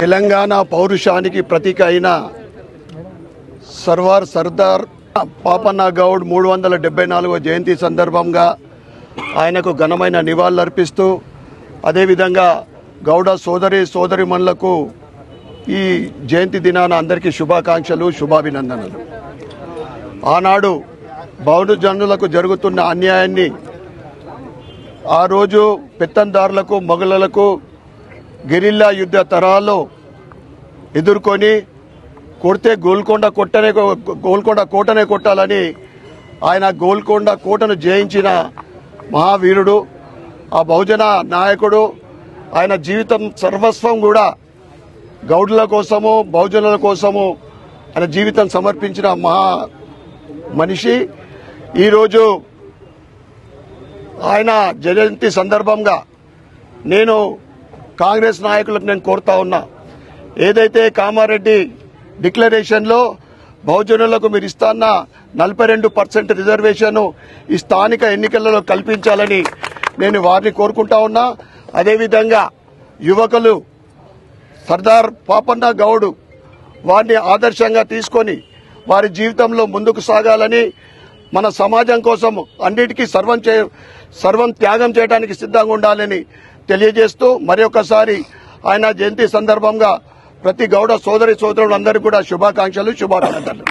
తెలంగాణ పౌరుషానికి ప్రతీక అయిన సర్దార్ పాపన్న గౌడ్ 374వ జయంతి సందర్భంగా ఆయనకు ఘనమైన నివాళులర్పిస్తూ అదేవిధంగా గౌడ సోదరిమణులకు ఈ జయంతి దినాన అందరికీ శుభాకాంక్షలు, శుభాభినందనలు. ఆనాడు బహుజనులకు జరుగుతున్న అన్యాయాన్ని ఆ రోజు పెత్తందారులకు, మొఘలులకు గెరిల్లా యుద్ధ తరాల్లో ఎదుర్కొని కొడితే గోల్కొండ కోటనే కొట్టాలని ఆయన గోల్కొండ కోటను జయించిన మహావీరుడు, ఆ బహుజన నాయకుడు. ఆయన జీవితం సర్వస్వం కూడా గౌడుల కోసము, బహుజనుల కోసము ఆయన జీవితం సమర్పించిన మహా మనిషి. ఈరోజు ఆయన జయంతి సందర్భంగా నేను కాంగ్రెస్ నాయకులకు నేను కోరుతా ఉన్నా, ఏదైతే కామారెడ్డి డిక్లరేషన్లో బహుజనులకు మీరు ఇస్తాన్న 42% రిజర్వేషన్ ఈ స్థానిక ఎన్నికలలో కల్పించాలని నేను వారిని కోరుకుంటా ఉన్నా. అదేవిధంగా యువకులు సర్దార్ పాపన్న గౌడ్ వారిని ఆదర్శంగా తీసుకొని వారి జీవితంలో ముందుకు సాగాలని, మన సమాజం కోసం అన్నిటికీ సర్వం త్యాగం చేయడానికి సిద్ధంగా ఉండాలని తెలియజేస్తూ మరొకసారి ఆయన జయంతి సందర్భంగా ప్రతి గౌడ సోదరులందరికీ కూడా శుభాకాంక్షలు, శుభాభినందనలు.